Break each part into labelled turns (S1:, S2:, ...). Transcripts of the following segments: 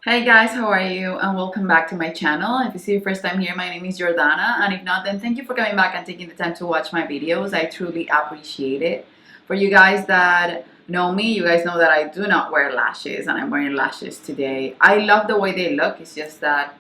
S1: Hey guys, how are you? And welcome back to my channel. If it's your first time here, my name is Jordana, and if not, then thank you for coming back and taking the time to watch my videos. I truly appreciate it. For you guys that know me, you guys know that I do not wear lashes, and I'm wearing lashes today. I love the way they look. It's just that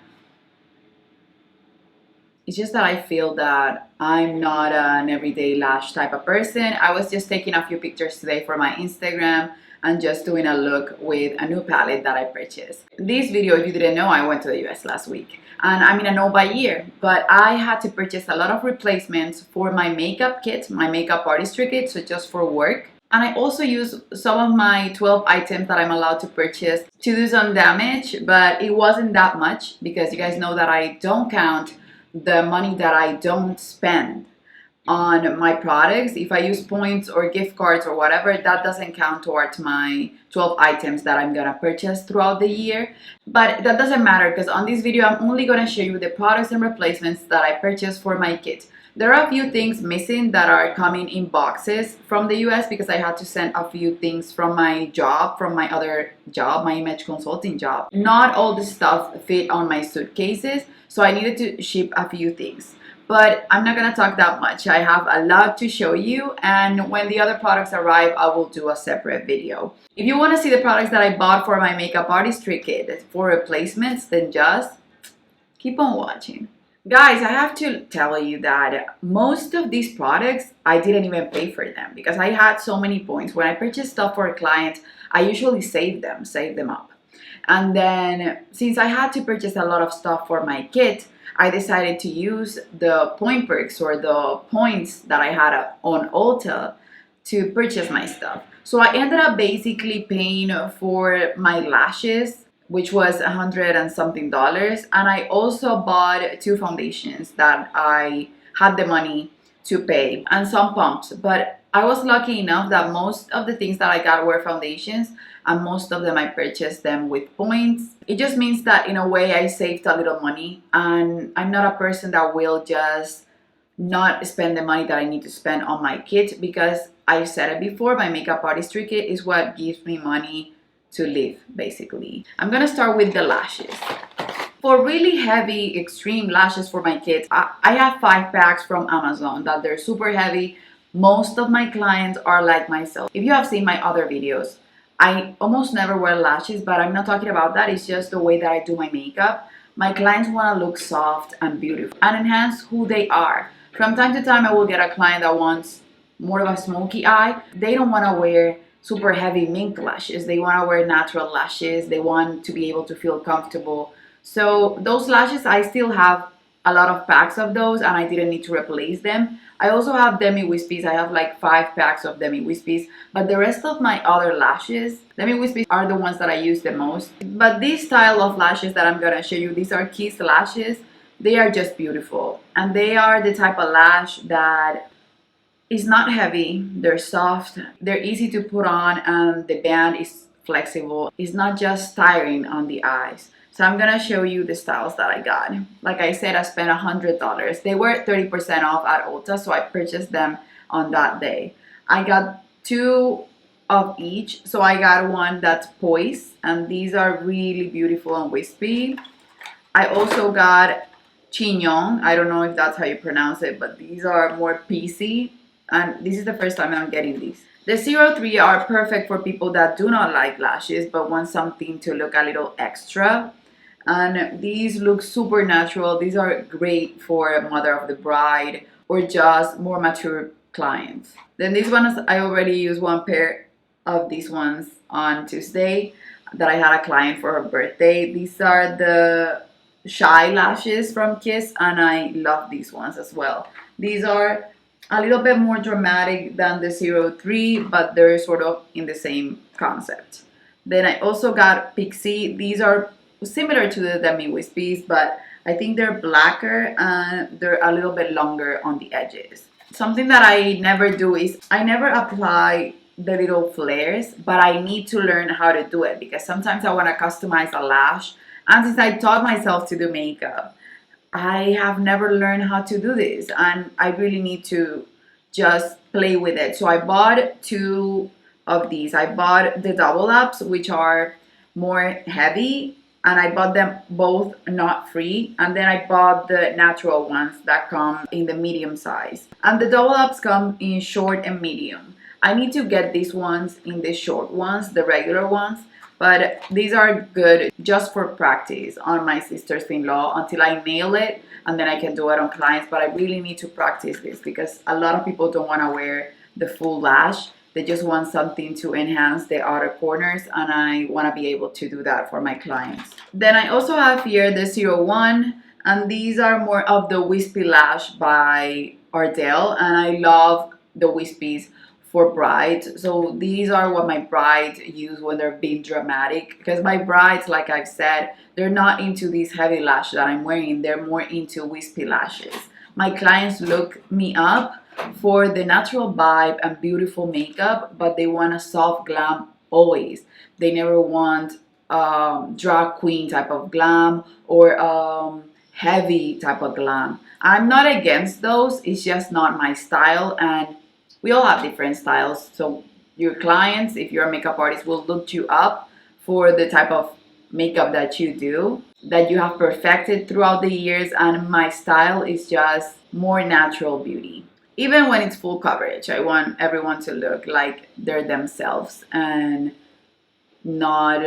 S1: I feel that I'm not an everyday lash type of person. I was just taking a few pictures today for my Instagram and just doing a look with a new palette that I purchased. This video, if you didn't know, I went to the US last week. And I'm in a no buy year, but I had to purchase a lot of replacements for my makeup kit, my makeup artistry kit, so just for work. And I also use some of my 12 items that I'm allowed to purchase to do some damage, but it wasn't that much because you guys know that I don't count the money that I don't spend on my products. If I use points or gift cards or whatever, that doesn't count towards my 12 items that I'm gonna purchase throughout the year. But that doesn't matter because on this video I'm only gonna show you the products and replacements that I purchased for my kit. There are a few things missing that are coming in boxes from the US because I had to send a few things from my job, from my other job, my image consulting job. Not all the stuff fit on my suitcases, so I needed to ship a few things. But I'm not gonna talk that much. I have a lot to show you, and when the other products arrive, I will do a separate video. If you want to see the products that I bought for my makeup artistry kit for replacements, then just keep on watching. Guys, I have to tell you that most of these products, I didn't even pay for them because I had so many points. When I purchase stuff for a client, I usually save them up. And then since I had to purchase a lot of stuff for my kit, I decided to use the point perks or the points that I had on Ulta to purchase my stuff. So I ended up basically paying for my lashes, which was $100 and something, and I also bought two foundations that I had the money to pay and some pumps. But I was lucky enough that most of the things that I got were foundations, and most of them I purchased them with points. It just means that in a way I saved a little money, and I'm not a person that will just not spend the money that I need to spend on my kit because I said it before, my makeup artistry kit is what gives me money to live, basically. I'm gonna start with the lashes. For really heavy, extreme lashes for my kids, I have 5 packs from Amazon that they're super heavy. Most of my clients are like myself. If you have seen my other videos, I almost never wear lashes, but I'm not talking about that. It's just the way that I do my makeup. My clients want to look soft and beautiful and enhance who they are. From time to time, I will get a client that wants more of a smoky eye. They don't want to wear super heavy mink lashes. They want to wear natural lashes. They want to be able to feel comfortable. So those lashes, I still have a lot of packs of those, and I didn't need to replace them. I also have demi-wispies. I have like 5 packs of demi-wispies, but the rest of my other lashes, demi-wispies are the ones that I use the most. But this style of lashes that I'm gonna show you, these are Kiss lashes. They are just beautiful, and they are the type of lash that is not heavy. They're soft, they're easy to put on, and the band is flexible. It's not just tiring on the eyes. So I'm gonna show you the styles that I got. Like I said, I spent $100. They were 30% off at Ulta, so I purchased them on that day. I got 2 of each. So I got one that's poised, and these are really beautiful and wispy. I also got chignon. I don't know if that's how you pronounce it, but these are more piecey, and this is the first time I'm getting these. The 03 are perfect for people that do not like lashes but want something to look a little extra. And these look super natural. These are great for mother of the bride or just more mature clients. Then these ones, I already used 1 pair of these ones on Tuesday that I had a client for her birthday. These are the Shy lashes from Kiss, and I love these ones as well. These are a little bit more dramatic than the 03, but they're sort of in the same concept. Then I also got Pixie. These are similar to the demi-wispies, but I think they're blacker and they're a little bit longer on the edges. Something that I never do is I never apply the little flares, but I need to learn how to do it because sometimes I want to customize a lash, and since I taught myself to do makeup, I have never learned how to do this, and I really need to just play with it. So I bought 2 of these. I bought the double ups, which are more heavy, and I bought them both not free, and then I bought the natural ones that come in the medium size, and the double ups come in short and medium. I need to get these ones in the short ones, the regular ones, but these are good just for practice on my sisters-in-law until I nail it, and then I can do it on clients. But I really need to practice this because a lot of people don't want to wear the full lash. They just want something to enhance the outer corners, and I want to be able to do that for my clients. Then I also have here the 01, and these are more of the wispy lash by Ardell, and I love the wispies for brides. So these are what my brides use when they're being dramatic, because my brides, like I've said, they're not into these heavy lashes that I'm wearing. They're more into wispy lashes. My clients look me up for the natural vibe and beautiful makeup, but they want a soft glam always. They never want drag queen type of glam or heavy type of glam. I'm not against those, it's just not my style, and we all have different styles. So your clients, if you're a makeup artist, will look you up for the type of makeup that you do, that you have perfected throughout the years, and my style is just more natural beauty. Even when it's full coverage, I want everyone to look like they're themselves and not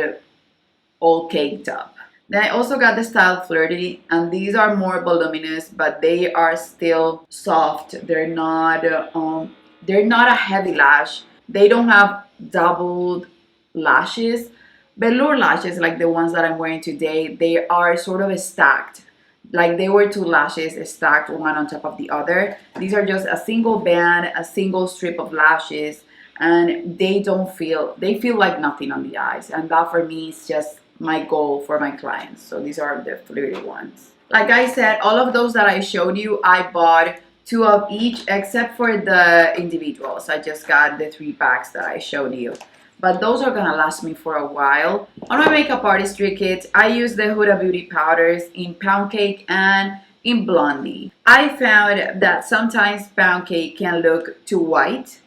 S1: all caked up. Then I also got the style Flirty, and these are more voluminous, but they are still soft. They're not a heavy lash. They don't have doubled lashes. Velour lashes, like the ones that I'm wearing today, they are sort of stacked. Like they were two lashes stacked one on top of the other. These are just a single band, a single strip of lashes, and they feel like nothing on the eyes. And that for me is just my goal for my clients. So these are the Flirty ones. Like I said, all of those that I showed you, I bought 2 of each except for the individuals. I just got the 3 packs that I showed you. But those are gonna last me for a while. On my makeup artistry kits, I use the Huda Beauty powders in Pound Cake and in Blondie. I found that sometimes Pound Cake can look too white.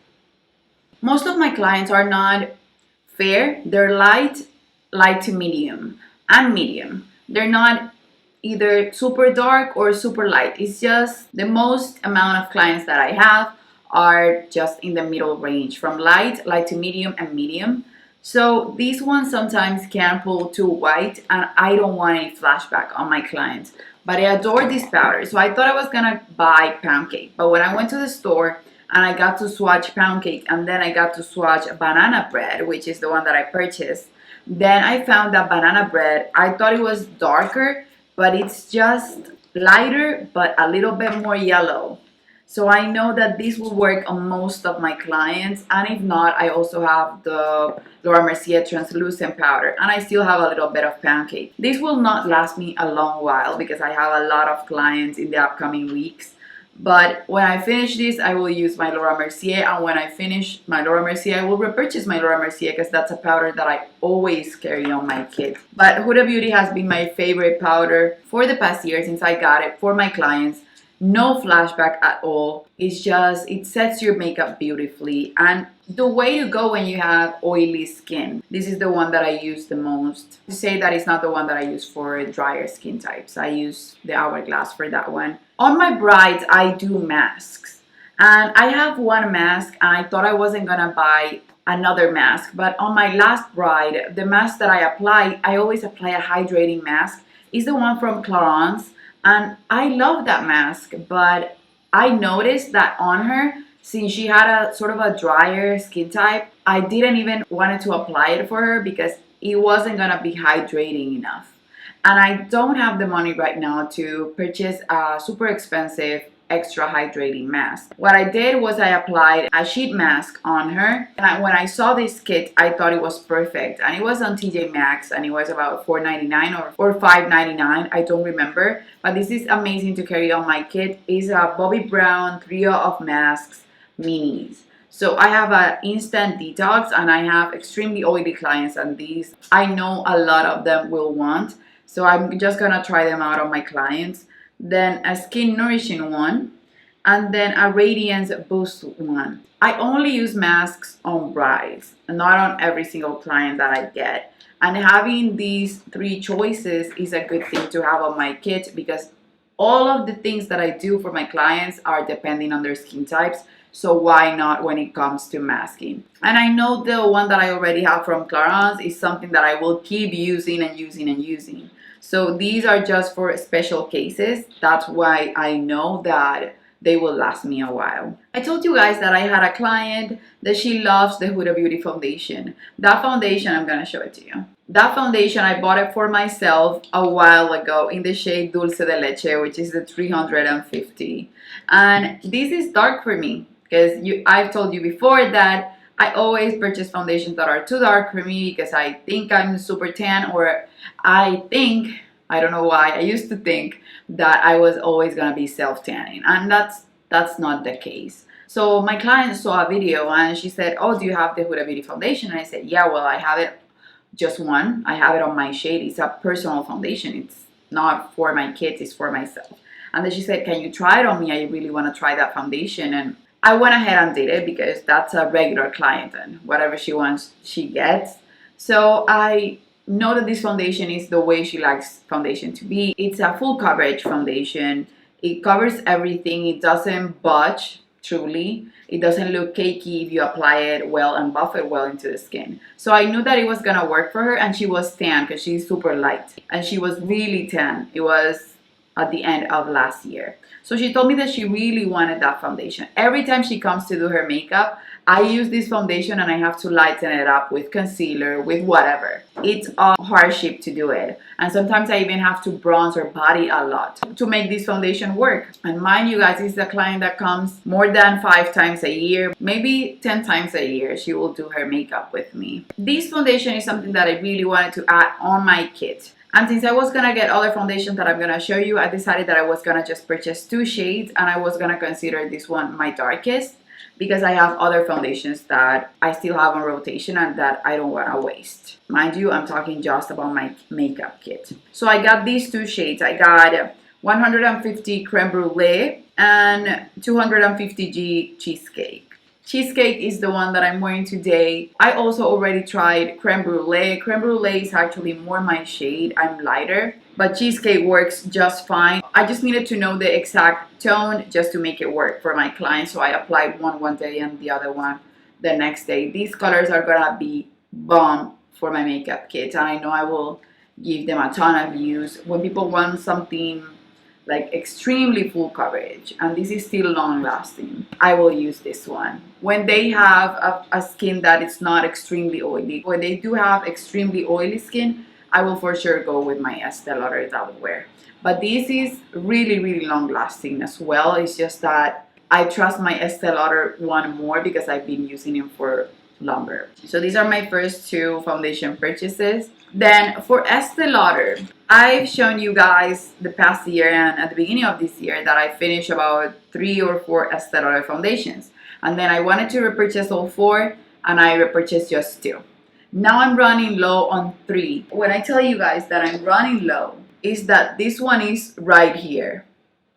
S1: Most of my clients are not fair. They're light to medium, and medium. They're not either super dark or super light. It's just the most amount of clients that I have are just in the middle range, from light to medium, and medium. So these ones sometimes can pull too white, and I don't want any flashback on my clients. But I adore this powder, so I thought I was gonna buy Pound Cake. But when I went to the store and I got to swatch Pound Cake, and then I got to swatch Banana Bread, which is the one that I purchased, then I found that Banana Bread, I thought it was darker, but it's just lighter but a little bit more yellow. So I know that this will work on most of my clients, and if not, I also have the Laura Mercier translucent powder, and I still have a little bit of Pound Cake. This will not last me a long while because I have a lot of clients in the upcoming weeks. But when I finish this, I will use my Laura Mercier, and when I finish my Laura Mercier, I will repurchase my Laura Mercier because that's a powder that I always carry on my kit. But Huda Beauty has been my favorite powder for the past year since I got it for my clients. No flashback at all. It's just, it sets your makeup beautifully, and the way to go when you have oily skin. This is the one that I use the most. To say that it's not the one that I use for drier skin types. I use the Hourglass for that one. On my brides, I do masks, and I have one mask, and I thought I wasn't gonna buy another mask, but on my last bride, the mask that I apply, I always apply a hydrating mask. It's the one from Clarins. And I love that mask, but I noticed that on her, since she had a sort of a drier skin type, I didn't even want to apply it for her because it wasn't gonna be hydrating enough. And I don't have the money right now to purchase a super expensive extra hydrating mask. What I did was I applied a sheet mask on her, and when I saw this kit, I thought it was perfect. And it was on TJ Maxx, and it was about $4.99 or $5.99, I don't remember. But this is amazing to carry on my kit. It's a Bobbi Brown trio of masks minis. So I have an instant detox, and I have extremely oily clients, and these I know a lot of them will want. So I'm just gonna try them out on my clients. Then a skin nourishing one, and then a radiance boost one. I only use masks on brides, not on every single client that I get. And having these 3 choices is a good thing to have on my kit, because all of the things that I do for my clients are depending on their skin types. So why not when it comes to masking? And I know the one that I already have from Clarins is something that I will keep using and using and using. So these are just for special cases. That's why I know that they will last me a while. I told you guys that I had a client that she loves the Huda Beauty foundation. That foundation, I'm gonna show it to you. That foundation, I bought it for myself a while ago in the shade Dulce de Leche, which is the 350. And this is dark for me, because I've told you before that I always purchase foundations that are too dark for me because I think I'm super tan, or I don't know why, I used to think that I was always gonna be self-tanning, and that's not the case. So my client saw a video and she said, oh, do you have the Huda Beauty foundation? And I said, yeah, well, I have it, just one. I have it on my shade. It's a personal foundation. It's not for my kids, it's for myself. And then she said, can you try it on me? I really want to try that foundation. And I went ahead and did it because that's a regular client and whatever she wants, she gets. So I know that this foundation is the way she likes foundation to be. It's a full coverage foundation. It covers everything. It doesn't budge, truly. It doesn't look cakey if you apply it well and buff it well into the skin. So I knew that it was gonna work for her, and she was tan because she's super light. And she was really tan. It was at the end of last year. So she told me that she really wanted that foundation. Every time she comes to do her makeup, I use this foundation and I have to lighten it up with concealer, with whatever. It's a hardship to do it. And sometimes I even have to bronze her body a lot to make this foundation work. And mind you guys, this is a client that comes more than 5 times a year, maybe 10 times a year. She will do her makeup with me. This foundation is something that I really wanted to add on my kit. And since I was gonna get other foundations that I'm gonna show you, I decided that I was gonna just purchase 2 shades, and I was gonna consider this one my darkest because I have other foundations that I still have on rotation and that I don't wanna waste. Mind you, I'm talking just about my makeup kit. So I got these 2 shades. I got 150 Creme Brulee and 250G Cheesecake. Cheesecake is the one that I'm wearing today. I also already tried Creme Brulee. Creme Brulee is actually more my shade. I'm lighter, but Cheesecake works just fine. I just needed to know the exact tone just to make it work for my clients. So I applied one day and the other one the next day. These colors are gonna be bomb for my makeup kit, and I know I will give them a ton of views. When people want something like extremely full coverage and this is still long lasting, I will use this one. When they have a skin that is not extremely oily, when they do have extremely oily skin, I will for sure go with my Estee Lauder Double Wear. But this is really long lasting as well. It's just that I trust my Estee Lauder one more because I've been using it for longer. So these are my first 2 foundation purchases. Then for Estee Lauder, I've shown you guys the past year and at the beginning of this year that I finished about 3 or 4 Estee Lauder foundations. And then I wanted to repurchase all 4 and I repurchased just 2. Now I'm running low on 3. When I tell you guys that I'm running low, is that this one is right here.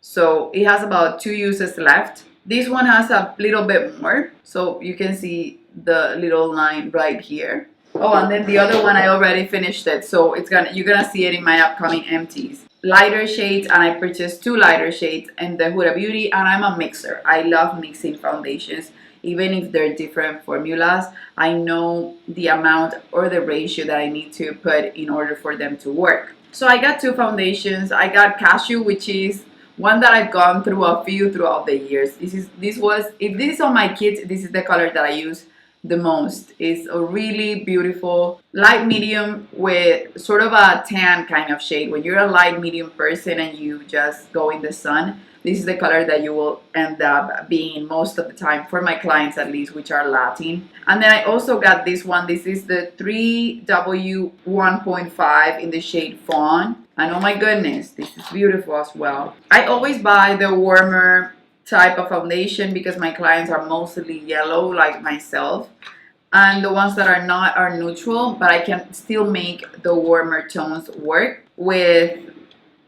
S1: So it has about 2 uses left. This one has a little bit more. So you can see the little line right here. Oh, and then the other one I already finished it, so you're gonna see it in my upcoming empties. Lighter shades, and I purchased 2 lighter shades in the Huda Beauty, and I'm a mixer. I love mixing foundations, even if they're different formulas. I know the amount or the ratio that I need to put in order for them to work. So I got 2 foundations. I got Cashew, which is one that I've gone through a few throughout the years. If this is on my kit, this is the color that I use the most. Is a really beautiful light medium with sort of a tan kind of shade. When you're a light medium person and you just go in the sun, this is the color that you will end up being most of the time, for my clients at least, which are Latin. And then I also got this one. This is the 3W1.5 in the shade Fawn. And oh my goodness, this is beautiful as well. I always buy the warmer type of foundation because my clients are mostly yellow like myself, and the ones that are not are neutral, but I can still make the warmer tones work with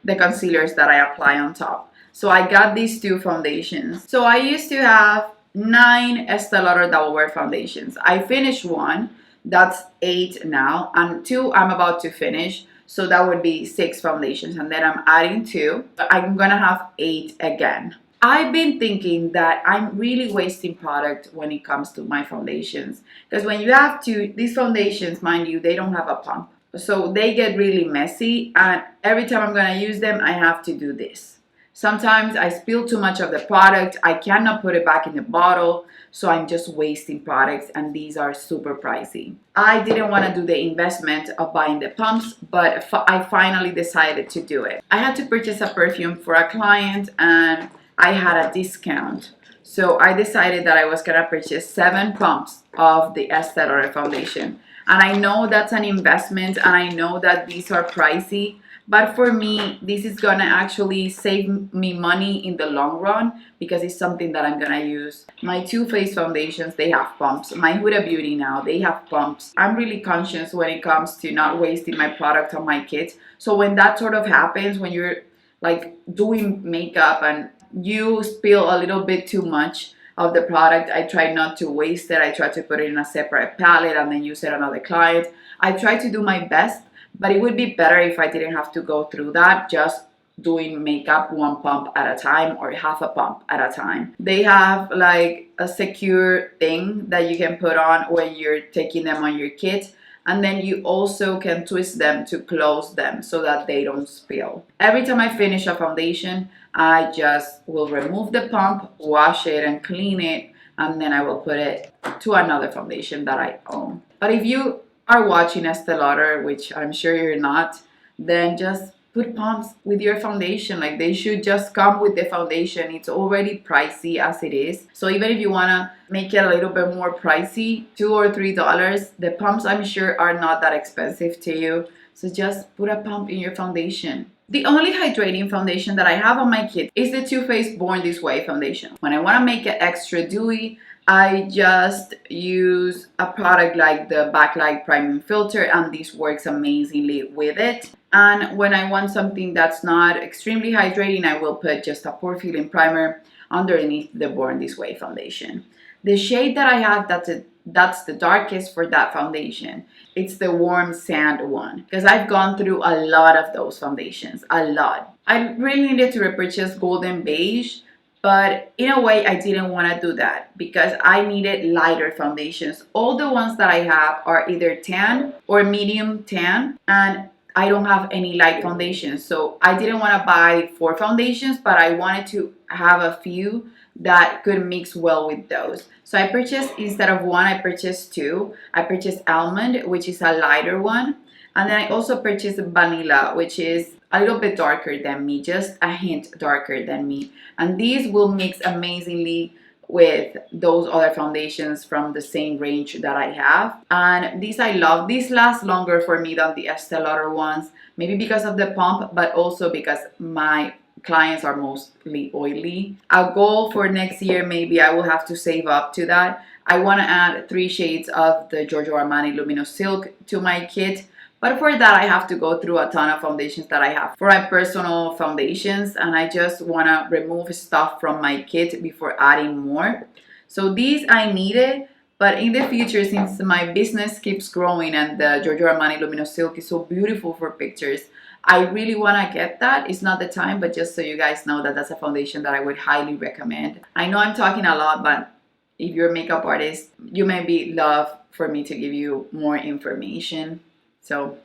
S1: the concealers that I apply on top. So I got these 2 foundations. So I used to have 9 Estee Lauder Double Wear foundations. I finished one. That's 8 now, and 2 I'm about to finish. So that would be 6 foundations, and then I'm adding 2. I'm gonna have 8 again. I've been thinking that I'm really wasting product when it comes to my foundations, because when you have to, these foundations, mind you, they don't have a pump. So they get really messy, and every time I'm gonna use them, I have to do this. Sometimes I spill too much of the product, I cannot put it back in the bottle, so I'm just wasting products, and these are super pricey. I didn't want to do the investment of buying the pumps, but I finally decided to do it. I had to purchase a perfume for a client, and I had a discount. So I decided that I was going to purchase 7 pumps of the Estee Lauder foundation. And I know that's an investment, and I know that these are pricey, but for me, this is gonna actually save me money in the long run, because it's something that I'm gonna use. My Too Faced foundations, they have pumps. My Huda Beauty now, they have pumps. I'm really conscious when it comes to not wasting my product on my kids. So when that sort of happens, when you're like doing makeup and you spill a little bit too much of the product, I try not to waste it. I try to put it in a separate palette and then use it on another client. I try to do my best, but it would be better if I didn't have to go through that, just doing makeup 1 pump at a time or half a pump at a time. They have like a secure thing that you can put on when you're taking them on your kit, and then you also can twist them to close them so that they don't spill. Every time I finish a foundation, I just will remove the pump, wash it and clean it, and then I will put it to another foundation that I own. But if you are watching Estee Lauder, which I'm sure you're not, then just put pumps with your foundation. Like, they should just come with the foundation. It's already pricey as it is. So even if you want to make it a little bit more pricey, $2 or $3, the pumps I'm sure are not that expensive to you. So just put a pump in your foundation. The only hydrating foundation that I have on my kit is the Too Faced Born This Way foundation. When I want to make it extra dewy, I just use a product like the Backlight Priming Filter, and this works amazingly with it. And when I want something that's not extremely hydrating, I will put just a pore filling primer underneath the Born This Way foundation. The shade that I have that's the darkest for that foundation, it's the Warm Sand one, because I've gone through a lot of those foundations, a lot. I really needed to repurchase Golden Beige, but in a way, I didn't want to do that because I needed lighter foundations. All the ones that I have are either tan or medium tan, and I don't have any light foundations. So I didn't want to buy 4 foundations, but I wanted to have a few that could mix well with those. So I purchased, instead of 1, I purchased 2. I purchased Almond, which is a lighter one. And then I also purchased Vanilla, which is a little bit darker than me, just a hint darker than me. And these will mix amazingly with those other foundations from the same range that I have. And these I love. These last longer for me than the Estee Lauder ones, maybe because of the pump, but also because my clients are mostly oily. A goal for next year, maybe I will have to save up to that. I want to add 3 shades of the Giorgio Armani Luminous Silk to my kit. But for that, I have to go through a ton of foundations that I have for my personal foundations, and I just want to remove stuff from my kit before adding more. So these I needed, but in the future, since my business keeps growing and the Giorgio Armani Luminous Silk is so beautiful for pictures, I really want to get that. It's not the time, but just so you guys know that that's a foundation that I would highly recommend. I know I'm talking a lot, but if you're a makeup artist, you maybe love for me to give you more information. So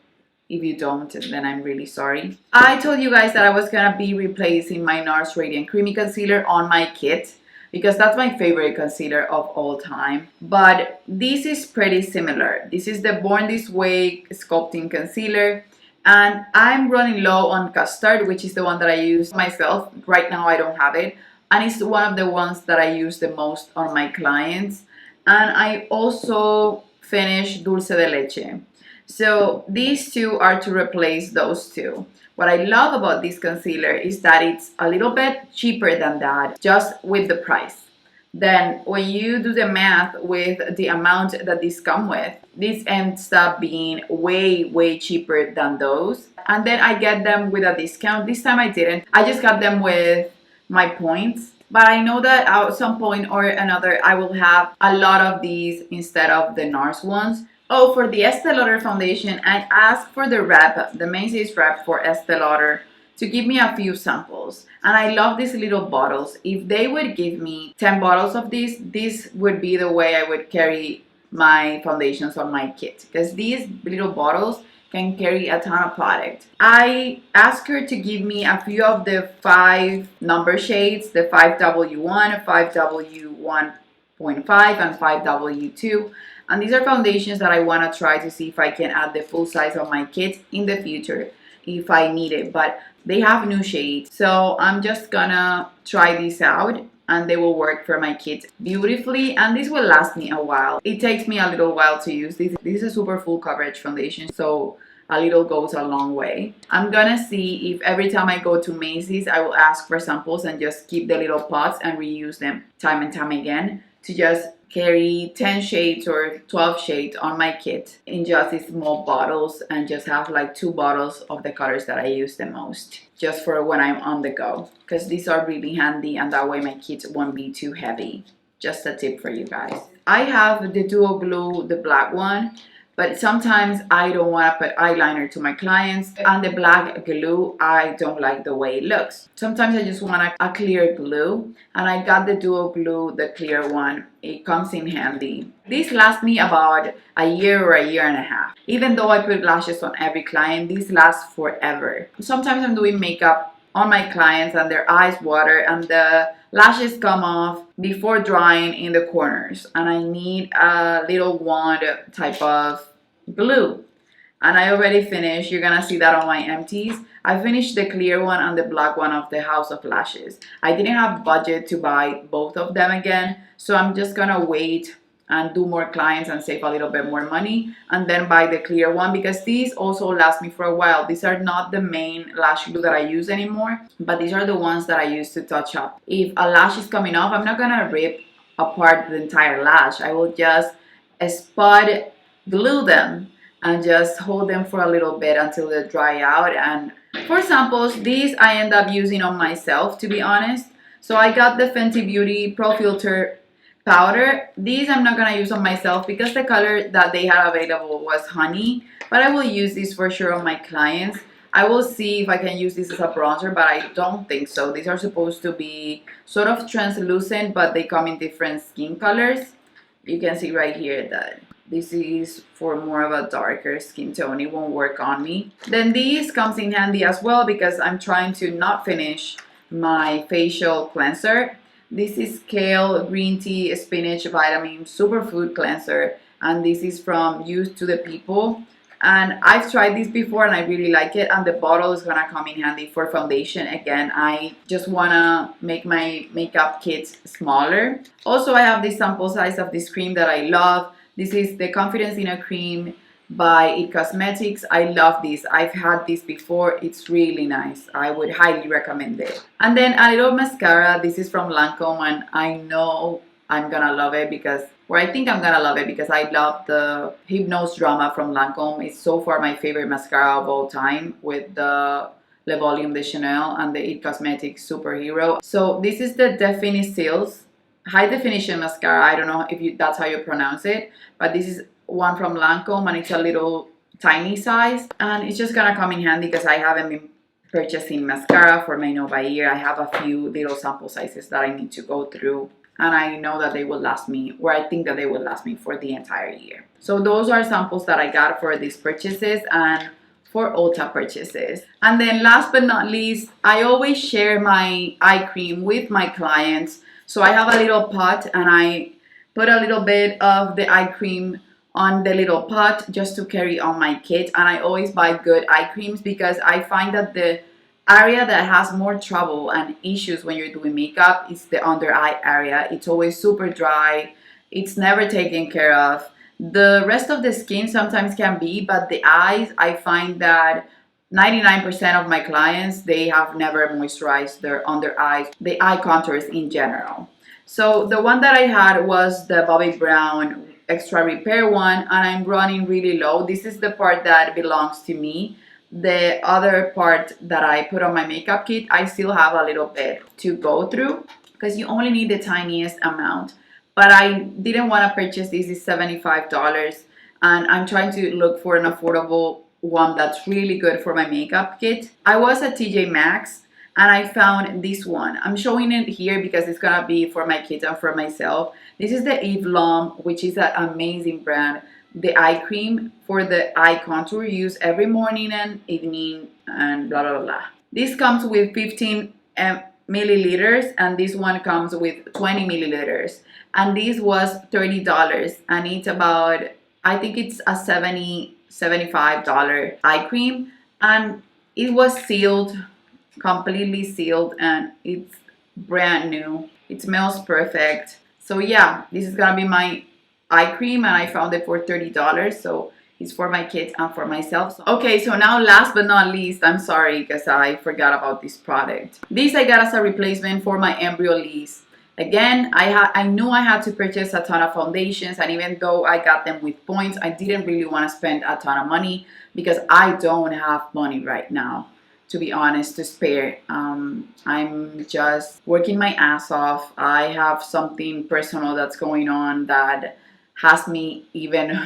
S1: if you don't, then I'm really sorry. I told you guys that I was gonna be replacing my NARS Radiant Creamy Concealer on my kit because that's my favorite concealer of all time. But this is pretty similar. This is the Born This Way Sculpting Concealer. And I'm running low on Custard, which is the one that I use myself. Right now I don't have it. And it's one of the ones that I use the most on my clients. And I also finished Dulce de Leche. So these 2 are to replace those 2. What I love about this concealer is that it's a little bit cheaper than that, just with the price. Then when you do the math with the amount that these come with, this ends up being way, way cheaper than those. And then I get them with a discount. This time I didn't. I just got them with my points. But I know that at some point or another, I will have a lot of these instead of the NARS ones. Oh, for the Estee Lauder foundation, I asked for the rep, the Macy's rep for Estee Lauder, to give me a few samples. And I love these little bottles. If they would give me 10 bottles of this would be the way I would carry my foundations on my kit. Because these little bottles can carry a ton of product. I asked her to give me a few of the 5 number shades, the 5W1, 5W1.5, and 5W2. And these are foundations that I want to try to see if I can add the full size of my kit in the future if I need it. But they have new shades, so I'm just gonna try these out and they will work for my kit beautifully, and this will last me a while. It takes me a little while to use this. This is a super full coverage foundation, so a little goes a long way. I'm gonna see if every time I go to Macy's I will ask for samples and just keep the little pots and reuse them time and time again to just carry 10 shades or 12 shades on my kit in just these small bottles, and just have like 2 bottles of the colors that I use the most, just for when I'm on the go, because these are really handy and that way my kit won't be too heavy. Just a tip for you guys. I have the duo glue, the black one, but sometimes I don't want to put eyeliner to my clients, and the black glue, I don't like the way it looks. Sometimes I just want a clear glue, and I got the duo glue, the clear one. It comes in handy. These last me about a year or a year and a half. Even though I put lashes on every client, these last forever. Sometimes I'm doing makeup on my clients and their eyes water and the lashes come off before drying in the corners, and I need a little wand type of glue. And I already finished. You're gonna see that on my empties. I finished the clear one and the black one of the House of Lashes. I didn't have budget to buy both of them again, so I'm just gonna wait and do more clients and save a little bit more money and then buy the clear one, because these also last me for a while. These are not the main lash glue that I use anymore, but these are the ones that I use to touch up. If a lash is coming off, I'm not gonna rip apart the entire lash. I will just spot glue them and just hold them for a little bit until they dry out. And for samples, these I end up using on myself, to be honest. So I got the Fenty Beauty Pro Filter powder. These I'm not gonna use on myself because the color that they had available was honey, but I will use these for sure on my clients. I will see if I can use this as a bronzer, but I don't think so. These are supposed to be sort of translucent, but they come in different skin colors. You can see right here that this is for more of a darker skin tone. It won't work on me. Then these comes in handy as well because I'm trying to not finish my facial cleanser. This is kale, green tea, spinach, vitamin, superfood cleanser. And this is from Youth to the People. And I've tried this before and I really like it. And the bottle is gonna come in handy for foundation. Again, I just wanna make my makeup kit smaller. Also, I have this sample size of this cream that I love. This is the Confidence in a Cream by It Cosmetics. I love this. I've had this before. It's really nice. I would highly recommend it. And then a little mascara. This is from Lancome, and I know I'm gonna love it because, or I think I'm gonna love it because I love the Hypnose Drama from Lancome. It's so far my favorite mascara of all time, with the Le Volume de Chanel and the It Cosmetics Superhero. So this is the Definicils High Definition Mascara. I don't know if that's how you pronounce it, but this is one from Lancome and it's a little tiny size, and it's just gonna come in handy because I haven't been purchasing mascara for my Nova year. I have a few little sample sizes that I need to go through, and I know that they will last me, or I think that they will last me for the entire year. So those are samples that I got for these purchases and for Ulta purchases. And then last but not least, I always share my eye cream with my clients. So I have a little pot and I put a little bit of the eye cream on the little pot just to carry on my kit. And I always buy good eye creams because I find that the area that has more trouble and issues when you're doing makeup is the under eye area. It's always super dry. It's never taken care of. The rest of the skin sometimes can be, but the eyes, I find that 99% of my clients, they have never moisturized their under eyes, the eye contours in general. So the one that I had was the Bobbi Brown Extra Repair one, and I'm running really low. This is the part that belongs to me. The other part that I put on my makeup kit, I still have a little bit to go through because you only need the tiniest amount. But I didn't want to purchase this. It's $75. and I'm trying to look for an affordable one that's really good for my makeup kit. I was at TJ Maxx and I found this one. I'm showing it here because it's gonna be for my kids and for myself. This is the Eve Lom, which is an amazing brand. The eye cream for the eye contour, use every morning and evening and blah blah blah. This comes with 15 milliliters and this one comes with 20 milliliters, and this was $30, and it's about, I think it's a $75 eye cream, and it was sealed, completely sealed, and it's brand new. It smells perfect. So yeah, this is gonna be my eye cream, and I found it for $30, so it's for my kids and for myself. Okay, so now last but not least, I'm sorry because I forgot about this product. This I got as a replacement for my Embryo Lease. Again, I knew I had to purchase a ton of foundations, and even though I got them with points, I didn't really want to spend a ton of money because I don't have money right now, to be honest, to spare. I'm just working my ass off. I have something personal that's going on that has me even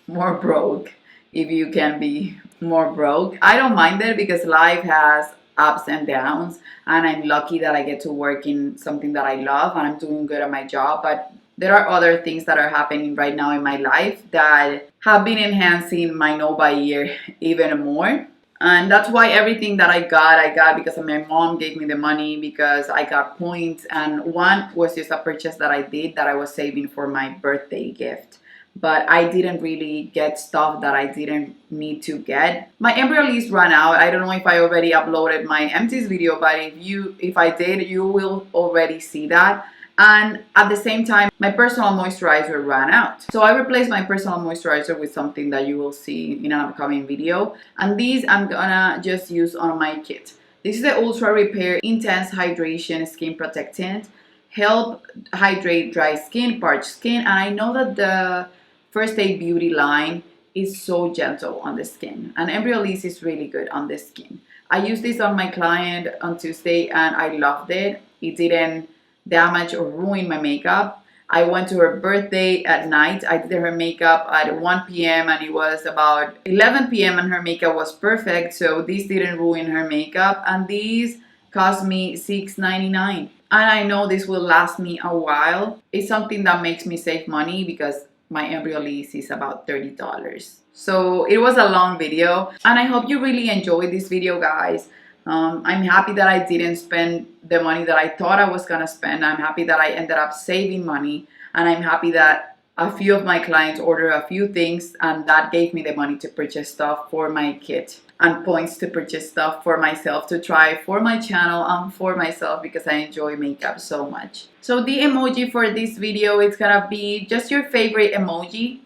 S1: more broke, if you can be more broke. I don't mind it because life has ups and downs, and I'm lucky that I get to work in something that I love and I'm doing good at my job. But there are other things that are happening right now in my life that have been enhancing my no by year even more. And that's why everything that I got because my mom gave me the money, because I got points, and one was just a purchase that I did that I was saving for my birthday gift. But I didn't really get stuff that I didn't need to get. My Embryo Lease ran out. I don't know if I already uploaded my empties video, but if I did, you will already see that. And at the same time, my personal moisturizer ran out. So I replaced my personal moisturizer with something that you will see in an upcoming video. And these I'm gonna just use on my kit. This is the Ultra Repair Intense Hydration Skin Protectant. Help hydrate dry skin, parched skin. And I know that the First Aid Beauty line is so gentle on the skin. And Embryo Lease is really good on the skin. I used this on my client on Tuesday and I loved it. It didn't damage or ruin my makeup. I went to her birthday at night. I did her makeup at 1 p.m. and it was about 11 p.m. and her makeup was perfect. So these didn't ruin her makeup, and these cost me $6.99. And I know this will last me a while. It's something that makes me save money because my Embryo Lease is about $30. So it was a long video, and I hope you really enjoyed this video, guys. I'm happy that I didn't spend the money that I thought I was gonna spend. I'm happy that I ended up saving money, and I'm happy that a few of my clients ordered a few things, and that gave me the money to purchase stuff for my kit and points to purchase stuff for myself to try for my channel and for myself because I enjoy makeup so much. So the emoji for this video is gonna be just your favorite emoji.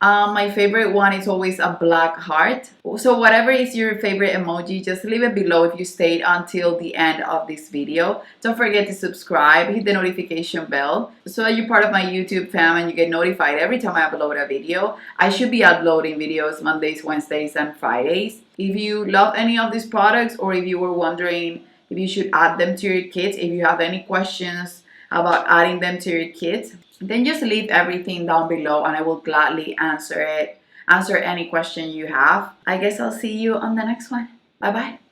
S1: My favorite one is always a black heart. So whatever is your favorite emoji, just leave it below if you stayed until the end of this video. Don't forget to subscribe, hit the notification bell so that you're part of my YouTube fam and you get notified every time I upload a video. I should be uploading videos Mondays, Wednesdays, and Fridays. If you love any of these products, or if you were wondering if you should add them to your kits, if you have any questions about adding them to your kits, then just leave everything down below and I will gladly answer any question you have. I guess I'll see you on the next one. Bye bye.